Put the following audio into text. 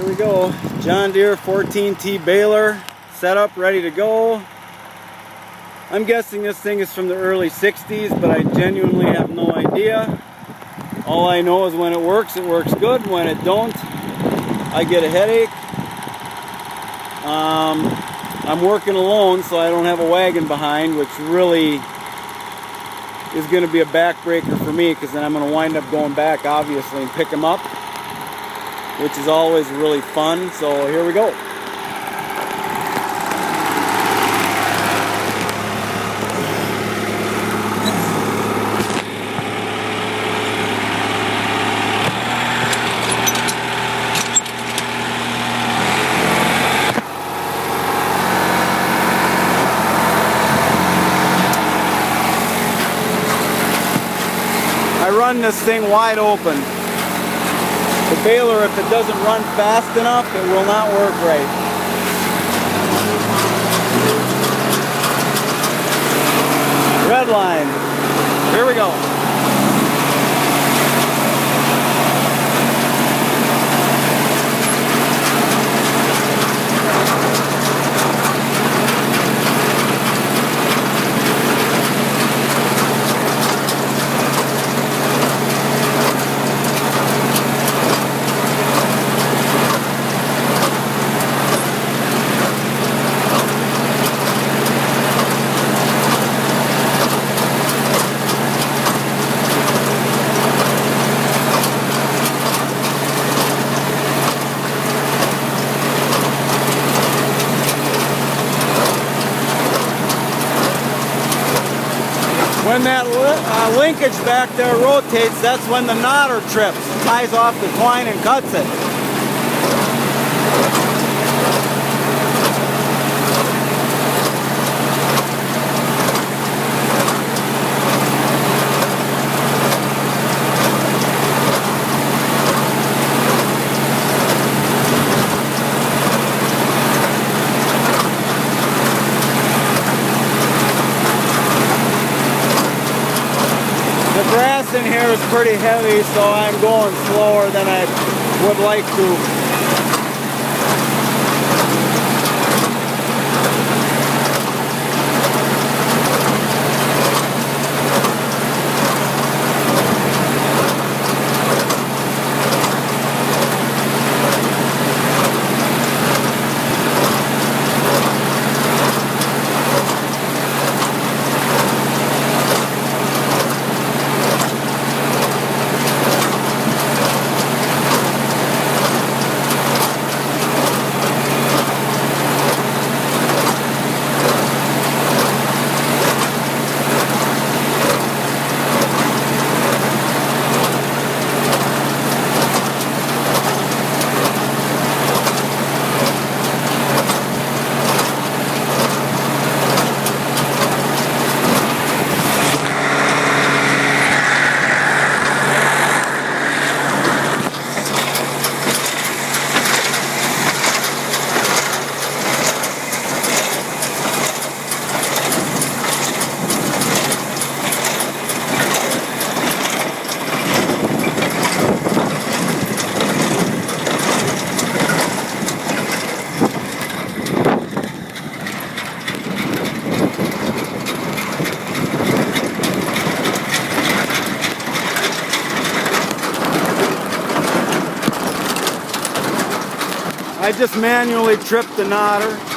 Here we go. John Deere 14T baler set up, ready to go. I'm guessing this thing is from the early 60s, but I genuinely have no idea. All I know is when it works good. When it don't, I get a headache. I'm working alone, so I don't have a wagon behind, which really is going to be a backbreaker for me, because then I'm going to wind up going back, obviously, and pick them up, which is always really fun. So here we go. I run this thing wide open. The baler, if it doesn't run fast enough, it will not work right. Red line. Here we go. When that linkage back there rotates, that's when the knotter trips, ties off the twine and cuts it. The grass in here is pretty heavy, so I'm going slower than I would like to. I just manually tripped the knotter.